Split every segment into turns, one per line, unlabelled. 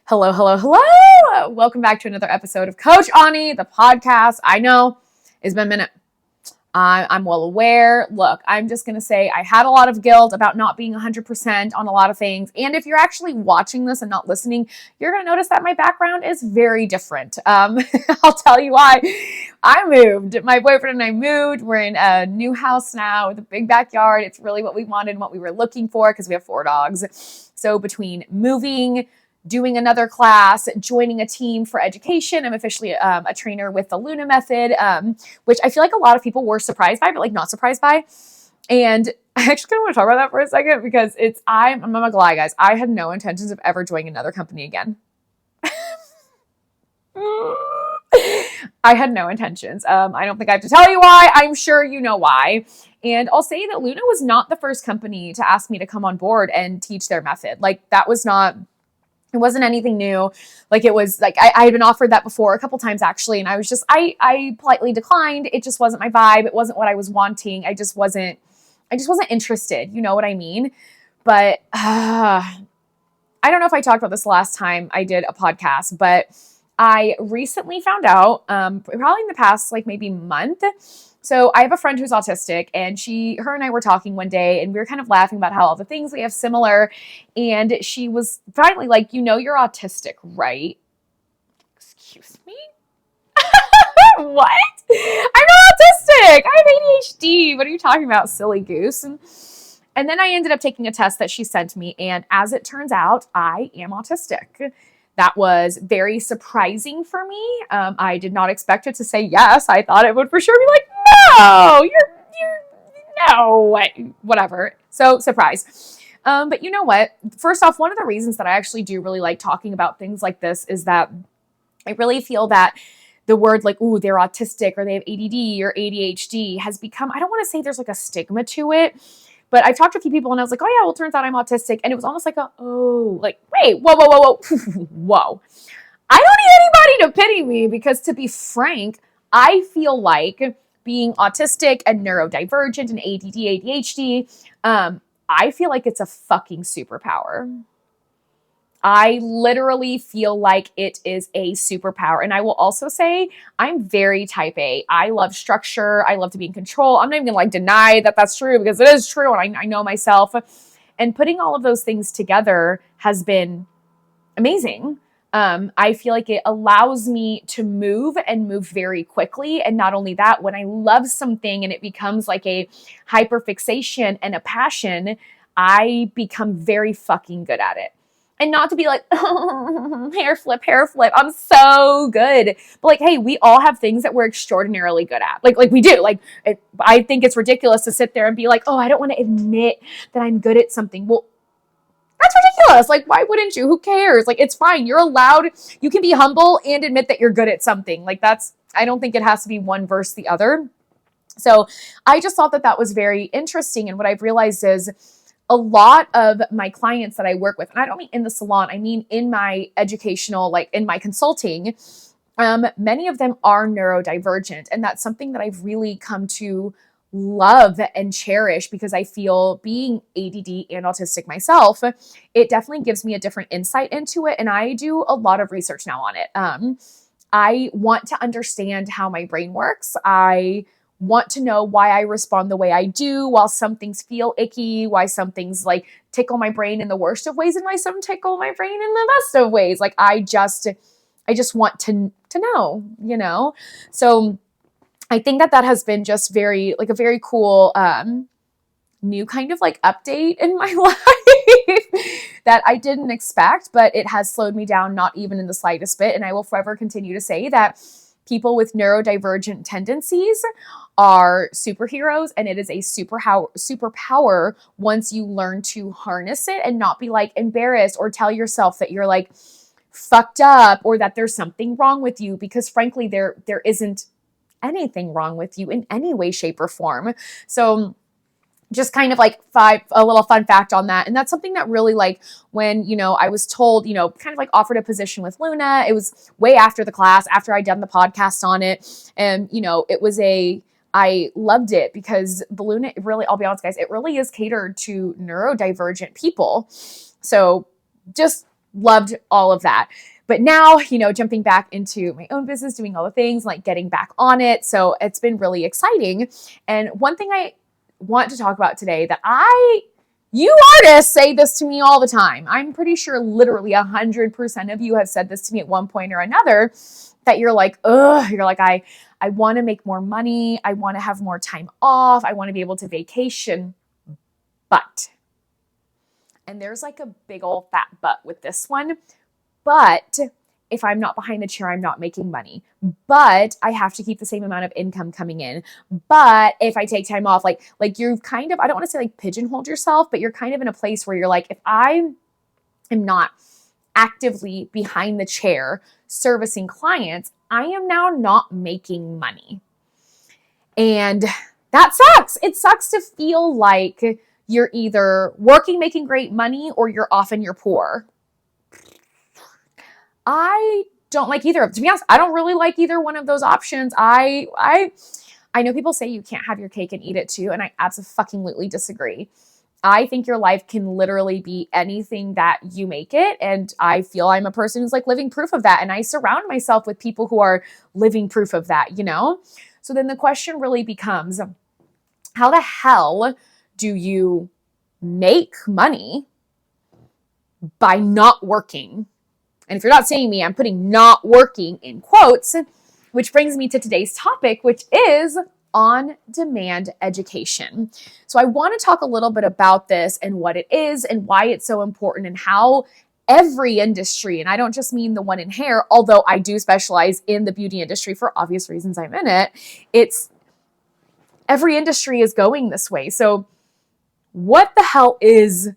Hello, hello, hello. Welcome back to another episode of Coach Ani, the podcast. I know it's been a minute. I'm well aware. Look, I'm just going to say I had a lot of guilt about not being 100% on a lot of things. And if you're actually watching this and not listening, you're going to notice that my background is very different. I'll tell you why. I moved. My boyfriend and I moved. We're in a new house now with a big backyard. It's really what we wanted and what we were looking for because we have 4 dogs. So between moving, doing another class, joining a team for education. I'm officially a trainer with the Luna Method, which I feel like a lot of people were surprised by, but like not surprised by. And I actually kind of want to talk about that for a second because I'm not gonna lie, guys. I had no intentions of ever joining another company again. I had no intentions. I don't think I have to tell you why. I'm sure you know why. And I'll say that Luna was not the first company to ask me to come on board and teach their method. Like that was not... It wasn't anything new. Like it was like, I had been offered that before a couple times actually. And I was just, I politely declined. It just wasn't my vibe. It wasn't what I was wanting. I just wasn't interested. You know what I mean? But I don't know if I talked about this last time I did a podcast, but I recently found out, probably in the past, like maybe month. So I have a friend who's autistic and her and I were talking one day and we were kind of laughing about how all the things we have similar. And she was finally like, you know, you're autistic, right? Excuse me? What? I'm not autistic. I have ADHD. What are you talking about, silly goose? And then I ended up taking a test that she sent me. And as it turns out, I am autistic. That was very surprising for me. I did not expect it to say yes. I thought it would for sure be like, no, no, whatever. So surprise. But you know what? First off, one of the reasons that I actually do really like talking about things like this is that I really feel that the word like, ooh, they're autistic or they have ADD or ADHD has become, I don't want to say there's like a stigma to it, but I've talked to a few people and I was like, oh yeah, well, it turns out I'm autistic. And it was almost like wait, whoa. I don't need anybody to pity me because to be frank, I feel like being autistic and neurodivergent and ADD, ADHD, I feel like it's a fucking superpower. I literally feel like it is a superpower. And I will also say I'm very type A. I love structure. I love to be in control. I'm not even gonna deny that that's true because it is true. And I know myself. And putting all of those things together has been amazing. I feel like it allows me to move very quickly. And not only that, when I love something and it becomes like a hyperfixation and a passion, I become very fucking good at it. And not to be like, hair flip. I'm so good. But like, hey, we all have things that we're extraordinarily good at. Like we do. I think it's ridiculous to sit there and be like, oh, I don't want to admit that I'm good at something. Well, that's ridiculous. Like, why wouldn't you? Who cares? Like, it's fine. You're allowed. You can be humble and admit that you're good at something. Like I don't think it has to be one versus the other. So I just thought that was very interesting. And what I've realized is, a lot of my clients that I work with, and I don't mean in the salon, I mean in my educational, like in my consulting, many of them are neurodivergent. And that's something that I've really come to love and cherish because I feel being ADD and autistic myself, it definitely gives me a different insight into it. And I do a lot of research now on it. I want to understand how my brain works. I want to know why I respond the way I do, while some things feel icky, why some things like tickle my brain in the worst of ways and why some tickle my brain in the best of ways. Like I just want to know, you know? So I think that has been just a very cool, new kind of like update in my life that I didn't expect, but it has slowed me down, not even in the slightest bit. And I will forever continue to say that people with neurodivergent tendencies are superheroes, and it is a superpower once you learn to harness it and not be like embarrassed or tell yourself that you're like fucked up or that there's something wrong with you, because frankly, there isn't anything wrong with you in any way, shape, or form. So just kind of like a little fun fact on that. And that's something that really like when, I was told, kind of like offered a position with Luna, it was way after the class, after I'd done the podcast on it. And, I loved it because the Luna, really, I'll be honest guys, it really is catered to neurodivergent people. So just Loved all of that. But now, jumping back into my own business, doing all the things, like getting back on it. So it's been really exciting. And one thing I want to talk about today that you artists say this to me all the time. I'm pretty sure literally 100% of you have said this to me at one point or another, that you're like, I want to make more money. I want to have more time off. I want to be able to vacation. But, and there's like a big old fat but with this one. But if I'm not behind the chair, I'm not making money. But I have to keep the same amount of income coming in. But if I take time off, like you've kind of, I don't want to say like pigeonholed yourself, but you're kind of in a place where you're like, if I am not actively behind the chair servicing clients, I am now not making money. And that sucks. It sucks to feel like you're either working, making great money, or you're off and you're poor. I don't like either of them. To be honest, I don't really like either one of those options. I know people say you can't have your cake and eat it too, and I absolutely disagree. I think your life can literally be anything that you make it, and I feel I'm a person who's like living proof of that, and I surround myself with people who are living proof of that, So then the question really becomes, how the hell do you make money by not working? And if you're not seeing me, I'm putting not working in quotes, which brings me to today's topic, which is on-demand education. So I want to talk a little bit about this and what it is and why it's so important and how every industry, and I don't just mean the one in hair, although I do specialize in the beauty industry for obvious reasons I'm in it, every industry is going this way. So what the hell is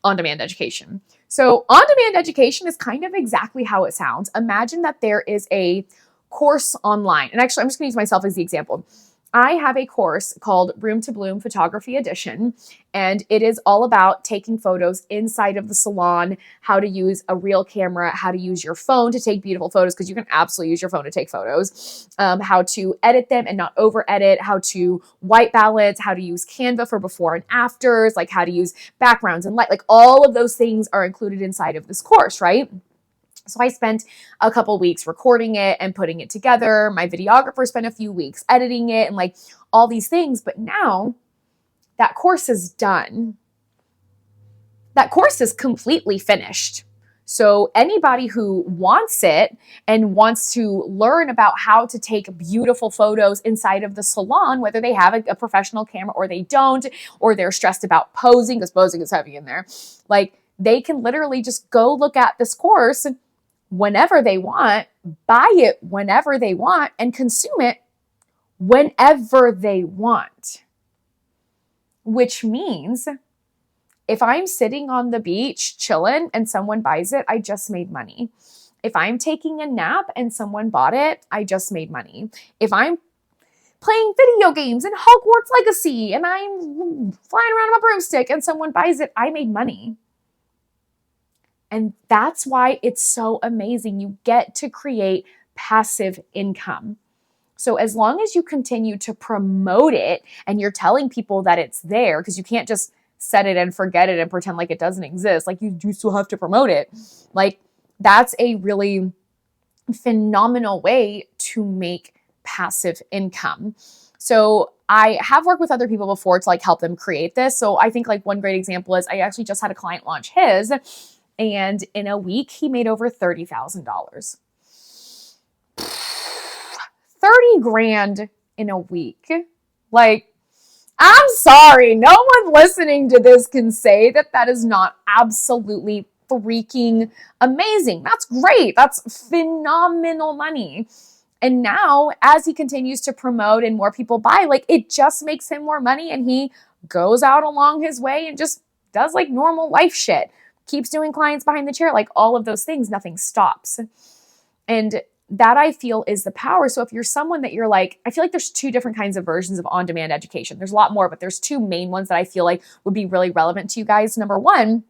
on-demand education? So on-demand education is kind of exactly how it sounds. Imagine that there is a course online. And actually, I'm just going to use myself as the example. I have a course called Room to Bloom Photography Edition, and it is all about taking photos inside of the salon, how to use a real camera, how to use your phone to take beautiful photos, because you can absolutely use your phone to take photos, how to edit them and not over edit, how to white balance, how to use Canva for before and afters, like how to use backgrounds and light, like all of those things are included inside of this course, right? So I spent a couple weeks recording it and putting it together. My videographer spent a few weeks editing it and like all these things. But now that course is done. That course is completely finished. So anybody who wants it and wants to learn about how to take beautiful photos inside of the salon, whether they have a professional camera or they don't, or they're stressed about posing, because posing is heavy in there, like they can literally just go look at this course whenever they want, buy it whenever they want, and consume it whenever they want. Which means if I'm sitting on the beach chilling and someone buys it, I just made money. If I'm taking a nap and someone bought it, I just made money. If I'm playing video games in Hogwarts Legacy and I'm flying around on a broomstick and someone buys it, I made money. And that's why it's so amazing. You get to create passive income. So as long as you continue to promote it and you're telling people that it's there, because you can't just set it and forget it and pretend like it doesn't exist. Like you do still have to promote it. Like that's a really phenomenal way to make passive income. So I have worked with other people before to like help them create this. So I think like one great example is I actually just had a client launch his, and in a week, he made over $30,000. 30 grand in a week. Like, I'm sorry. No one listening to this can say that that is not absolutely freaking amazing. That's great. That's phenomenal money. And now, as he continues to promote and more people buy, like it just makes him more money, and he goes out along his way and just does like normal life shit. Keeps doing clients behind the chair, like all of those things, nothing stops. And that I feel is the power. So if you're someone that you're like, I feel like there's two different kinds of versions of on-demand education. There's a lot more, but there's two main ones that I feel like would be really relevant to you guys. Number one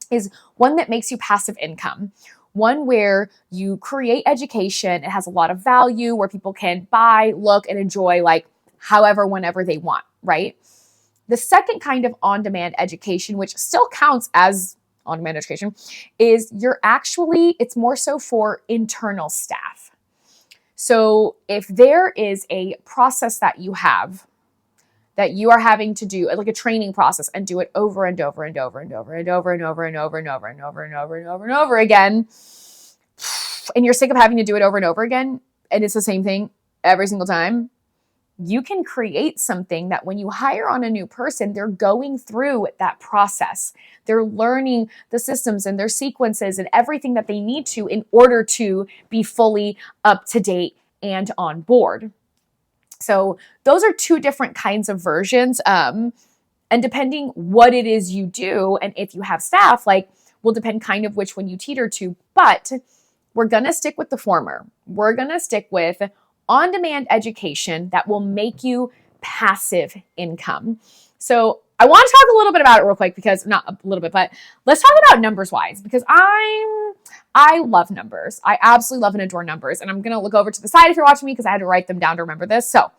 is one that makes you passive income. One where you create education. It has a lot of value where people can buy, look, and enjoy like however, whenever they want, right? The second kind of on-demand education, which still counts as on-demand education, is it's more so for internal staff. So if there is a process that you have that you are having to do, like a training process, and do it over and over and over and over and over and over and over and over and over and over and over and over again, and you're sick of having to do it over and over again, and it's the same thing every single time, you can create something that when you hire on a new person, they're going through that process. They're learning the systems and their sequences and everything that they need to in order to be fully up to date and on board. So those are two different kinds of versions. And depending what it is you do, and if you have staff, will depend kind of which one you teeter to, but we're going to stick with the former. We're going to stick with on-demand education that will make you passive income. So I want to talk a little bit about it real quick, because not a little bit, but let's talk about numbers wise, because I love numbers. I absolutely love and adore numbers. And I'm going to look over to the side if you're watching me, because I had to write them down to remember this. So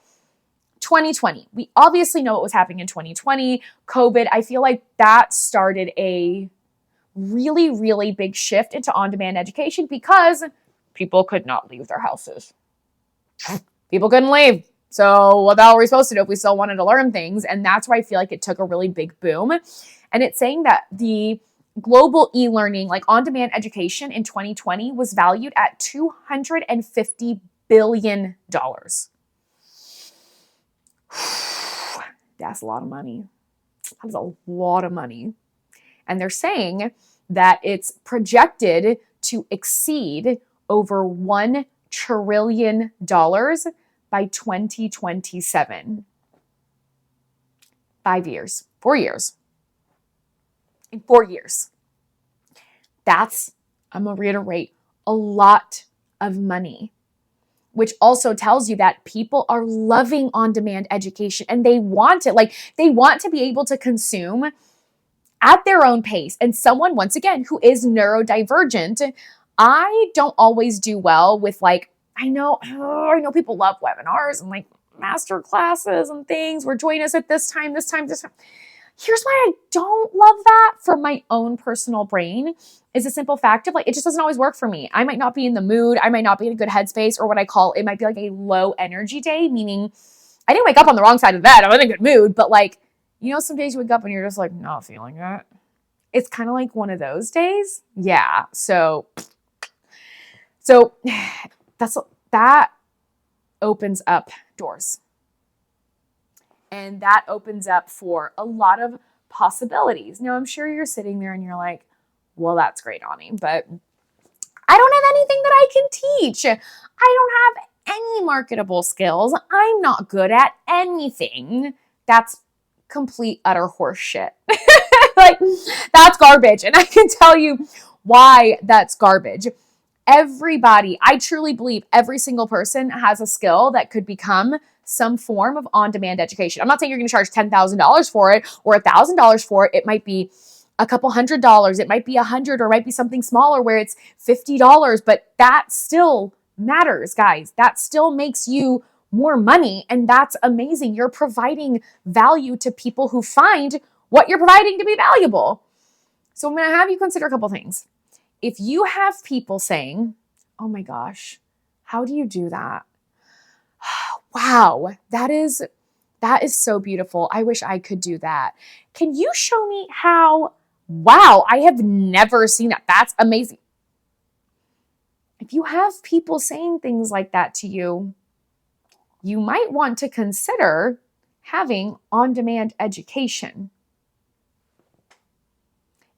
2020, we obviously know what was happening in 2020. COVID, I feel like that started a really, really big shift into on-demand education because people could not leave their houses. People couldn't leave. So what the hell were we supposed to do if we still wanted to learn things? And that's why I feel like it took a really big boom. And it's saying that the global e-learning, like on-demand education in 2020, was valued at $250 billion. That's a lot of money. That's a lot of money. And they're saying that it's projected to exceed over $1 trillion by 2027. 5 years, 4 years. In 4 years. That's, I'm going to reiterate, a lot of money, which also tells you that people are loving on-demand education and they want it. They want to be able to consume at their own pace. And someone, once again, who is neurodivergent, I don't always do well with I know people love webinars and master classes and things. We're joining us at this time. Here's why I don't love that for my own personal brain is a simple fact of it just doesn't always work for me. I might not be in the mood. I might not be in a good headspace, or what I call, it might be a low energy day, meaning I didn't wake up on the wrong side of the bed. I'm in a good mood, but some days you wake up and you're just not feeling it. It's kind of like one of those days. Yeah. So that opens up doors. And that opens up for a lot of possibilities. Now, I'm sure you're sitting there and you're like, well, that's great, Ani, but I don't have anything that I can teach. I don't have any marketable skills. I'm not good at anything. That's complete, utter horse shit. That's garbage. And I can tell you why that's garbage. Everybody, I truly believe every single person has a skill that could become some form of on-demand education. I'm not saying you're going to charge $10,000 for it or $1,000 for it. It might be a couple $100. It might be $100, or it might be something smaller where it's $50, but that still matters, guys. That still makes you more money, and that's amazing. You're providing value to people who find what you're providing to be valuable. So I'm going to have you consider a couple things. If you have people saying, oh my gosh, how do you do that? Wow, that is so beautiful. I wish I could do that. Can you show me how? Wow, I have never seen that. That's amazing. If you have people saying things like that to you, you might want to consider having on-demand education.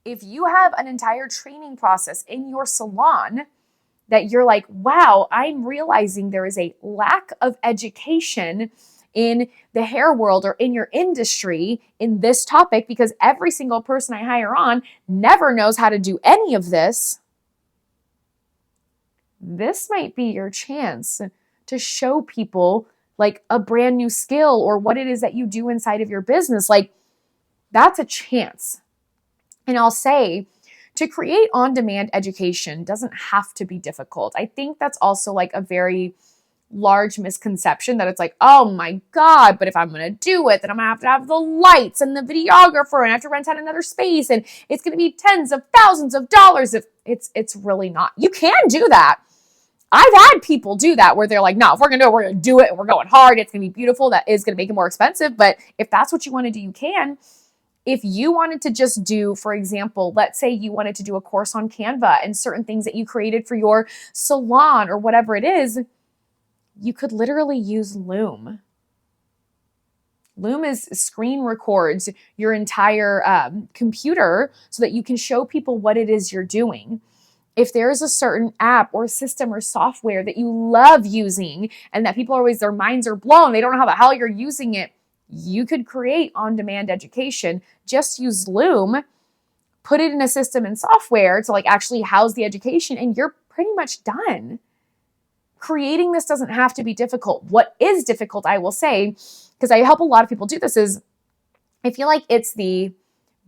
If you have an entire training process in your salon that you're like, wow, I'm realizing there is a lack of education in the hair world or in your industry in this topic, because every single person I hire on never knows how to do any of this, this might be your chance to show people a brand new skill or what it is that you do inside of your business. That's a chance. And I'll say, to create on-demand education doesn't have to be difficult. I think that's also a very large misconception that it's like, oh my God, but if I'm going to do it, then I'm going to have the lights and the videographer and I have to rent out another space and it's going to be tens of thousands of dollars. If it's really not. You can do that. I've had people do that where they're like, no, if we're going to do it, we're going to do it. And we're going hard. It's going to be beautiful. That is going to make it more expensive. But if that's what you want to do, you can. If you wanted to just do, for example, let's say you wanted to do a course on Canva and certain things that you created for your salon or whatever it is, you could literally use Loom. Loom is screen records your entire computer so that you can show people what it is you're doing. If there's a certain app or system or software that you love using and that people always, their minds are blown, they don't know how the hell you're using it, you could create on-demand education. Just use Loom, put it in a system and software to like actually house the education, and you're pretty much done. Creating this doesn't have to be difficult. What is difficult, I will say, because I help a lot of people do this, is I feel like it's the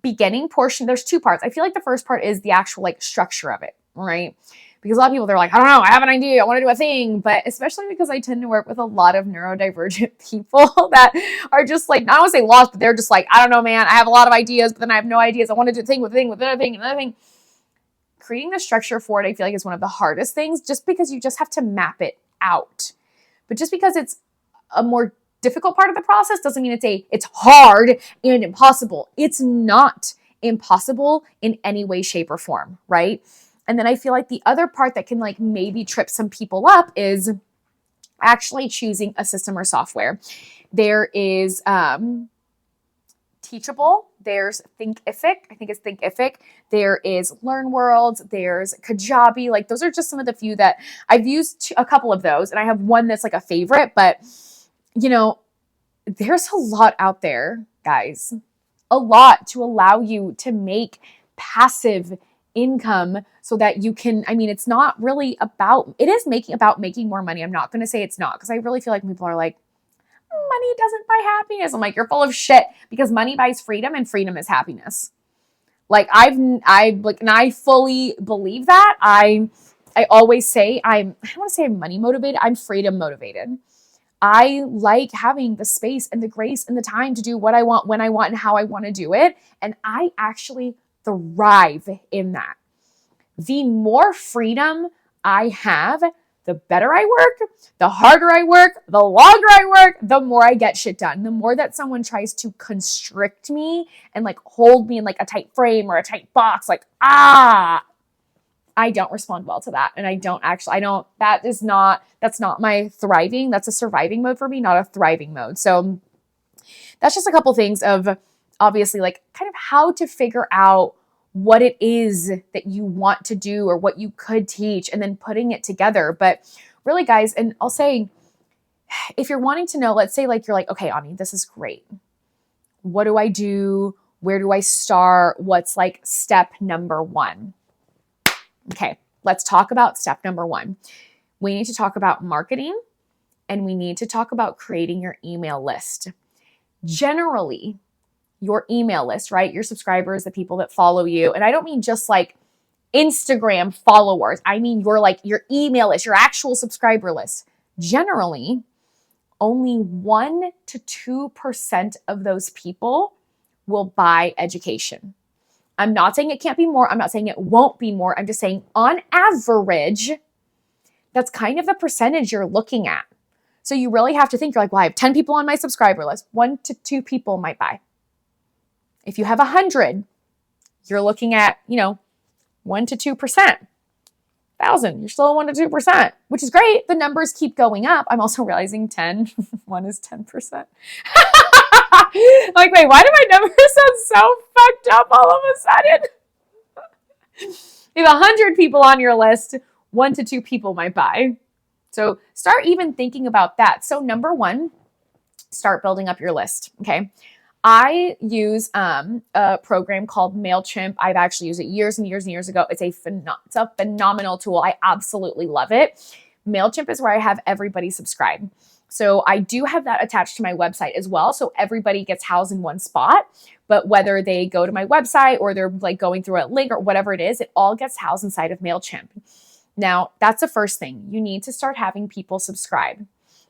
beginning portion. There's two parts. I feel like the first part is the actual like structure of it, right? Because a lot of people, they're like, I don't know, I have an idea, I want to do a thing. But especially because I tend to work with a lot of neurodivergent people that are just like, not want to say lost, but they're just like, I don't know, man, I have a lot of ideas, but then I have no ideas. I want to do a thing with a thing with another thing, another thing. Creating the structure for it, I feel like, is one of the hardest things, just because you just have to map it out. But just because it's a more difficult part of the process doesn't mean it's hard and impossible. It's not impossible in any way, shape, or form, right? And then I feel like the other part that can like maybe trip some people up is actually choosing a system or software. There is Teachable, there's Thinkific, I think it's Thinkific, there is LearnWorld, there's Kajabi. Like those are just some of the few that I've used, a couple of those, and I have one that's like a favorite, but you know, there's a lot out there, guys, a lot to allow you to make passive income so that you can, I mean, it's not really about, it is about making more money. I'm not going to say it's not, because I really feel like people are like, money doesn't buy happiness. I'm like, you're full of shit, because money buys freedom and freedom is happiness. Like I fully believe that. I always say I don't want to say I'm money motivated. I'm freedom motivated. I like having the space and the grace and the time to do what I want, when I want, and how I want to do it. And I actually thrive in that. The more freedom I have, the better I work, the harder I work, the longer I work, the more I get shit done. The more that someone tries to constrict me and like hold me in like a tight frame or a tight box, like, I don't respond well to that. And that's not my thriving. That's a surviving mode for me, not a thriving mode. So that's just a couple things of obviously like kind of how to figure out what it is that you want to do or what you could teach, and then putting it together. But really, guys, and I'll say, if you're wanting to know, let's say like you're like, okay, Ani, this is great. What do I do? Where do I start? What's like step number one? Okay, let's talk about step number one. We need to talk about marketing, and we need to talk about creating your email list. Generally, your email list, right? Your subscribers, the people that follow you. And I don't mean just like Instagram followers. I mean your email list, your actual subscriber list. Generally, only 1% to 2% of those people will buy education. I'm not saying it can't be more. I'm not saying it won't be more. I'm just saying on average, that's kind of the percentage you're looking at. So you really have to think, you're like, well, I have 10 people on my subscriber list. 1 to 2 people might buy. If you have 100, you're looking at, 1 to 2%. 1,000, you're still at 1 to 2%, which is great. The numbers keep going up. I'm also realizing 10, 1 is 10%. Like, wait, why do my numbers sound so fucked up all of a sudden? You have 100 people on your list, 1 to 2 people might buy. So start even thinking about that. So number one, start building up your list, okay? I use a program called MailChimp. I've actually used it years and years and years ago. It's a phenomenal tool. I absolutely love it. MailChimp is where I have everybody subscribe. So I do have that attached to my website as well. So everybody gets housed in one spot. But whether they go to my website or they're like going through a link or whatever it is, it all gets housed inside of MailChimp. Now, that's the first thing. You need to start having people subscribe.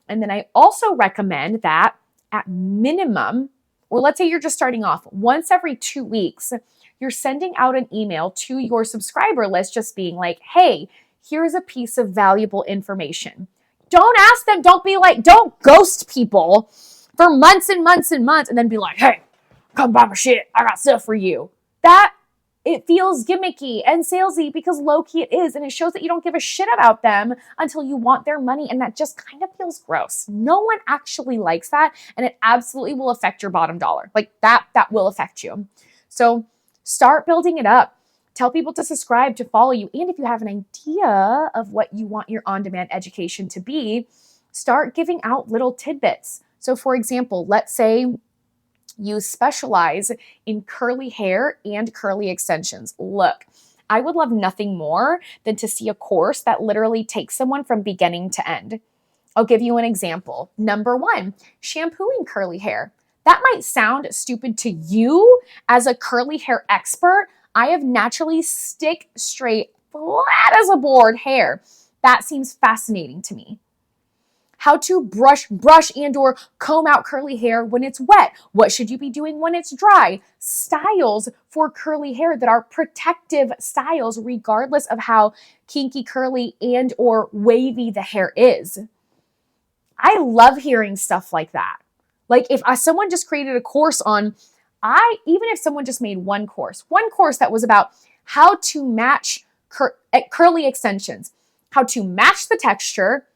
And then I also recommend that at minimum, or let's say you're just starting off, once every 2 weeks, you're sending out an email to your subscriber list just being like, hey, here's a piece of valuable information. Don't ask them, don't ghost people for months and months and months and then be like, hey, come buy my shit. I got stuff for you. That it feels gimmicky and salesy because low-key it is. And it shows that you don't give a shit about them until you want their money. And that just kind of feels gross. No one actually likes that. And it absolutely will affect your bottom dollar. Like that will affect you. So start building it up. Tell people to subscribe, to follow you. And if you have an idea of what you want your on-demand education to be, start giving out little tidbits. So for example, let's say you specialize in curly hair and curly extensions. Look, I would love nothing more than to see a course that literally takes someone from beginning to end. I'll give you an example. Number 1, shampooing curly hair. That might sound stupid to you as a curly hair expert. I have naturally stick straight, flat as a board hair. That seems fascinating to me. How to brush and or comb out curly hair when it's wet. What should you be doing when it's dry? Styles for curly hair that are protective styles regardless of how kinky, curly, and or wavy the hair is. I love hearing stuff like that. Like if someone just created a course on, even if someone just made one course that was about how to match curly extensions, how to match the texture,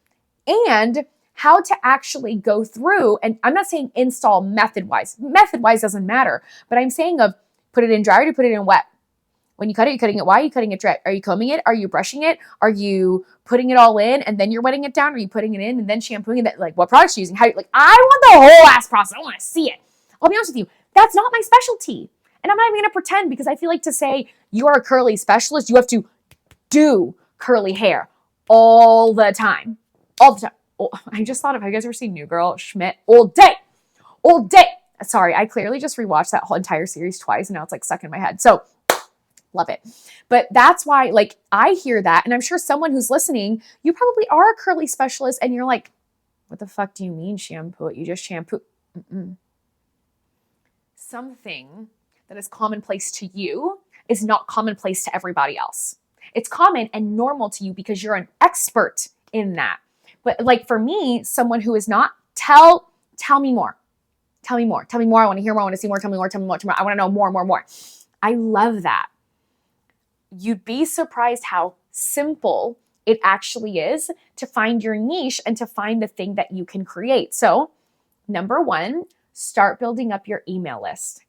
and how to actually go through, and I'm not saying install method-wise. Method-wise doesn't matter, but I'm saying of put it in dry or to put it in wet. When you cut it, you're cutting it. Why are you cutting it dry? Are you combing it? Are you brushing it? Are you putting it all in and then you're wetting it down? Are you putting it in and then shampooing it? Like what products are you using? I want the whole ass process. I want to see it. I'll be honest with you. That's not my specialty. And I'm not even going to pretend because I feel like to say you are a curly specialist, you have to do curly hair all the time. All the time. Oh, I just thought of, have you guys ever seen New Girl? Schmidt? All day. Sorry, I clearly just rewatched that whole entire series twice and now it's like stuck in my head. So love it. But that's why, like, I hear that and I'm sure someone who's listening, you probably are a curly specialist and you're like, what the fuck do you mean shampoo it? You just shampoo. Something that is commonplace to you is not commonplace to everybody else. It's common and normal to you because you're an expert in that. But like for me, someone who is not, tell me more. Tell me more. Tell me more. I want to hear more. I want to see more. Tell me more. Tell me more. I want to know more. I love that. You'd be surprised how simple it actually is to find your niche and to find the thing that you can create. So, number 1, start building up your email list.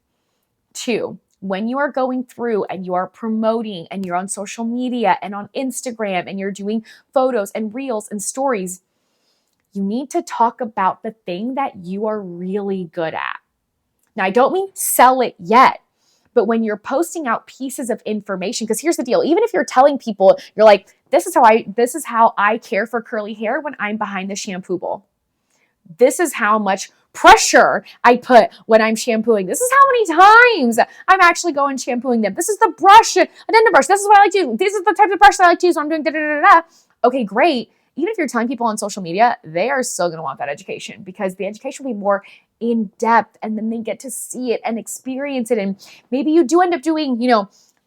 2, when you are going through and you are promoting and you're on social media and on Instagram and you're doing photos and reels and stories, you need to talk about the thing that you are really good at. Now, I don't mean sell it yet, but when you're posting out pieces of information, because here's the deal, even if you're telling people, you're like, this is how I care for curly hair when I'm behind the shampoo bowl. This is how much pressure I put when I'm shampooing. This is how many times I'm actually going shampooing them. This is the brush, addendum brush. This is what I like to do. This is the type of brush that I like to use when I'm doing da-da-da-da-da. Okay, great. Even if you're telling people on social media, they are still going to want that education because the education will be more in depth and then they get to see it and experience it. And maybe you do end up doing,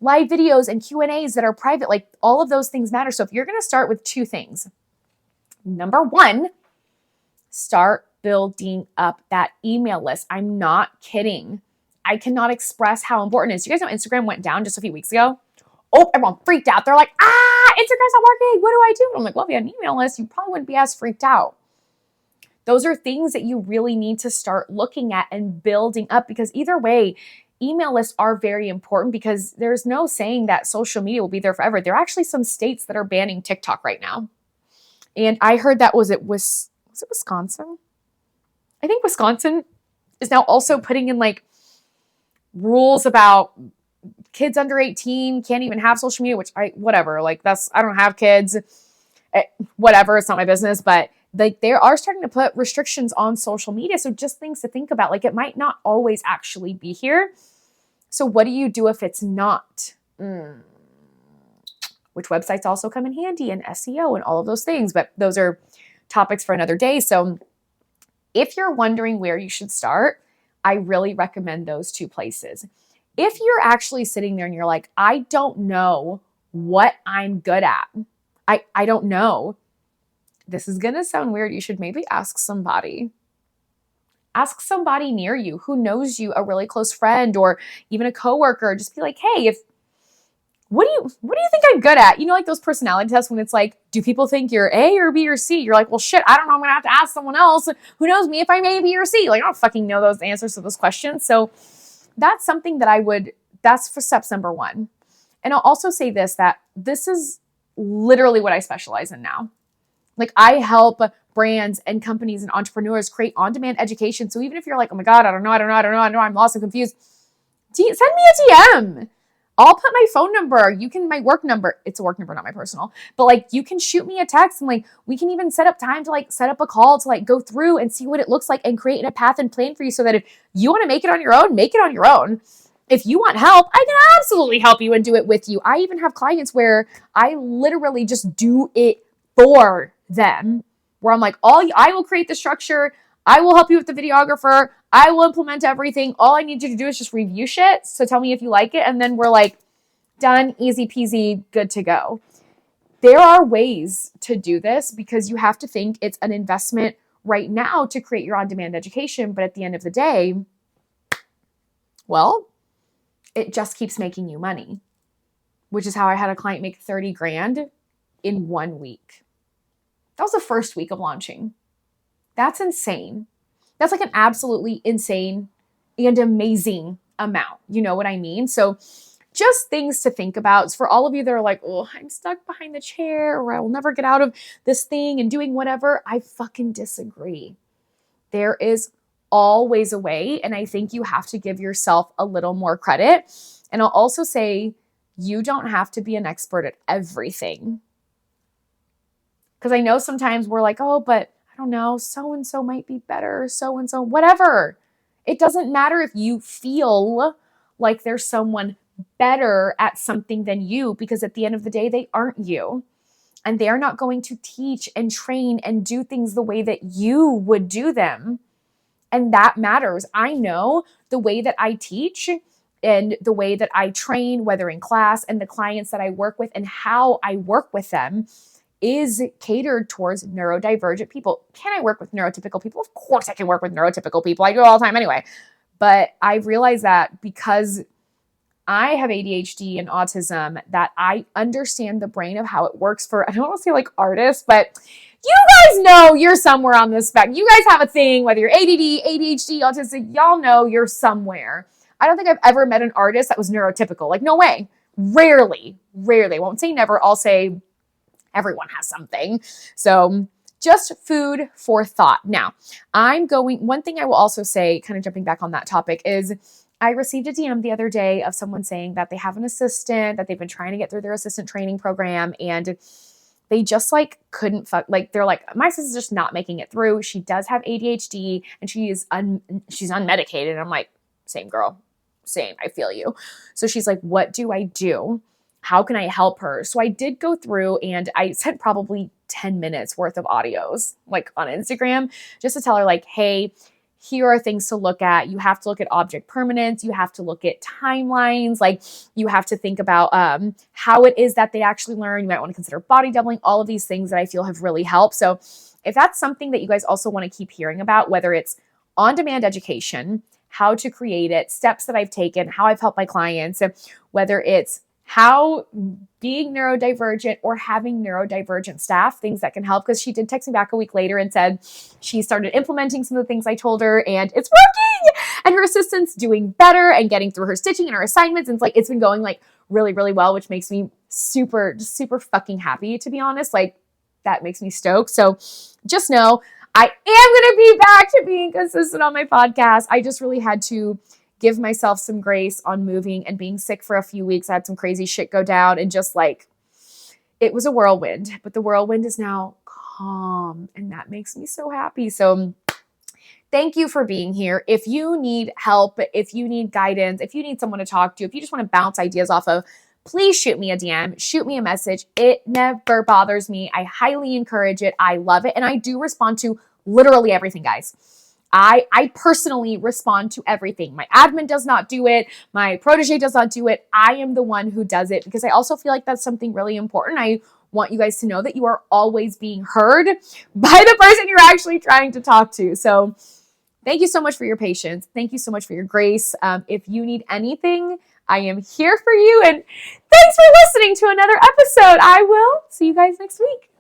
live videos and Q&As that are private. Like all of those things matter. So if you're going to start with 2 things, number 1, start building up that email list. I'm not kidding. I cannot express how important it is. You guys know Instagram went down just a few weeks ago? Oh, everyone freaked out. They're like, Instagram's not working. What do I do? And I'm like, well, if you had an email list, you probably wouldn't be as freaked out. Those are things that you really need to start looking at and building up because either way, email lists are very important because there's no saying that social media will be there forever. There are actually some states that are banning TikTok right now. And I heard that was it Wisconsin? I think Wisconsin is now also putting in like rules about kids under 18 can't even have social media, which I don't have kids, whatever, it's not my business, but like they are starting to put restrictions on social media. So just things to think about, like it might not always actually be here. So what do you do if it's not? Which websites also come in handy and SEO and all of those things, but those are topics for another day. So if you're wondering where you should start, I really recommend those two places. If you're actually sitting there and you're like, I don't know what I'm good at, I don't know, this is going to sound weird. You should maybe ask somebody. Ask somebody near you who knows you, a really close friend or even a coworker. Just be like, hey, what do you think I'm good at? You know, like those personality tests when it's like, do people think you're A or B or C? You're like, well, shit, I don't know. I'm going to have to ask someone else who knows me if I'm A, B, or C. Like, I don't fucking know those answers to those questions. So that's something that that's for steps number one. And I'll also say that this is literally what I specialize in now. Like I help brands and companies and entrepreneurs create on-demand education. So even if you're like, oh my God, I don't know, I'm lost and confused, send me a DM. I'll put my phone number. My work number. It's a work number, not my personal. But like you can shoot me a text and like we can even set up time to like set up a call to like go through and see what it looks like and create a path and plan for you so that if you want to make it on your own, make it on your own. If you want help, I can absolutely help you and do it with you. I even have clients where I literally just do it for them, where I'm like, I will create the structure. I will help you with the videographer. I will implement everything. All I need you to do is just review shit. So tell me if you like it. And then we're like, done, easy peasy, good to go. There are ways to do this because you have to think it's an investment right now to create your on-demand education. But at the end of the day, well, it just keeps making you money, which is how I had a client make 30 grand in 1 week. That was the first week of launching. That's insane. That's like an absolutely insane and amazing amount. You know what I mean? So just things to think about. For all of you that are like, oh, I'm stuck behind the chair or I will never get out of this thing and doing whatever, I fucking disagree. There is always a way. And I think you have to give yourself a little more credit. And I'll also say you don't have to be an expert at everything. Because I know sometimes we're like, oh, but I don't know, so-and-so might be better, so-and-so, whatever. It doesn't matter if you feel like there's someone better at something than you, because at the end of the day, they aren't you. And they're not going to teach and train and do things the way that you would do them. And that matters. I know the way that I teach and the way that I train, whether in class and the clients that I work with and how I work with them is catered towards neurodivergent people. Can I work with neurotypical people? Of course I can work with neurotypical people. I do it all the time anyway. But I've realized that because I have ADHD and autism, that I understand the brain of how it works for, I don't want to say like artists, but you guys know you're somewhere on this spectrum. You guys have a thing, whether you're ADD, ADHD, autistic, y'all know you're somewhere. I don't think I've ever met an artist that was neurotypical. Like, no way. Rarely. I won't say never. I'll say everyone has something. So just food for thought. Now, one thing I will also say, kind of jumping back on that topic, is I received a DM the other day of someone saying that they have an assistant, that they've been trying to get through their assistant training program, and they just like couldn't they're like, my sister's just not making it through. She does have ADHD and she's unmedicated. And I'm like, same girl, same, I feel you. So she's like, what do I do? How can I help her? So I did go through and I sent probably 10 minutes worth of audios like on Instagram just to tell her like, hey, here are things to look at. You have to look at object permanence. You have to look at timelines. Like you have to think about how it is that they actually learn. You might want to consider body doubling, all of these things that I feel have really helped. So if that's something that you guys also want to keep hearing about, whether it's on-demand education, how to create it, steps that I've taken, how I've helped my clients, whether it's how being neurodivergent or having neurodivergent staff, things that can help. Because she did text me back a week later and said she started implementing some of the things I told her and it's working. And her assistant's doing better and getting through her stitching and her assignments. And it's been going like really, really well, which makes me super fucking happy, to be honest. Like that makes me stoked. So just know I am going to be back to being consistent on my podcast. I just really had to give myself some grace on moving and being sick for a few weeks. I had some crazy shit go down and just like, it was a whirlwind, but the whirlwind is now calm and that makes me so happy. So thank you for being here. If you need help, if you need guidance, if you need someone to talk to, if you just want to bounce ideas off of, please shoot me a DM, shoot me a message. It never bothers me. I highly encourage it. I love it. And I do respond to literally everything, guys. I personally respond to everything. My admin does not do it. My protege does not do it. I am the one who does it because I also feel like that's something really important. I want you guys to know that you are always being heard by the person you're actually trying to talk to. So thank you so much for your patience. Thank you so much for your grace. If you need anything, I am here for you. And thanks for listening to another episode. I will see you guys next week.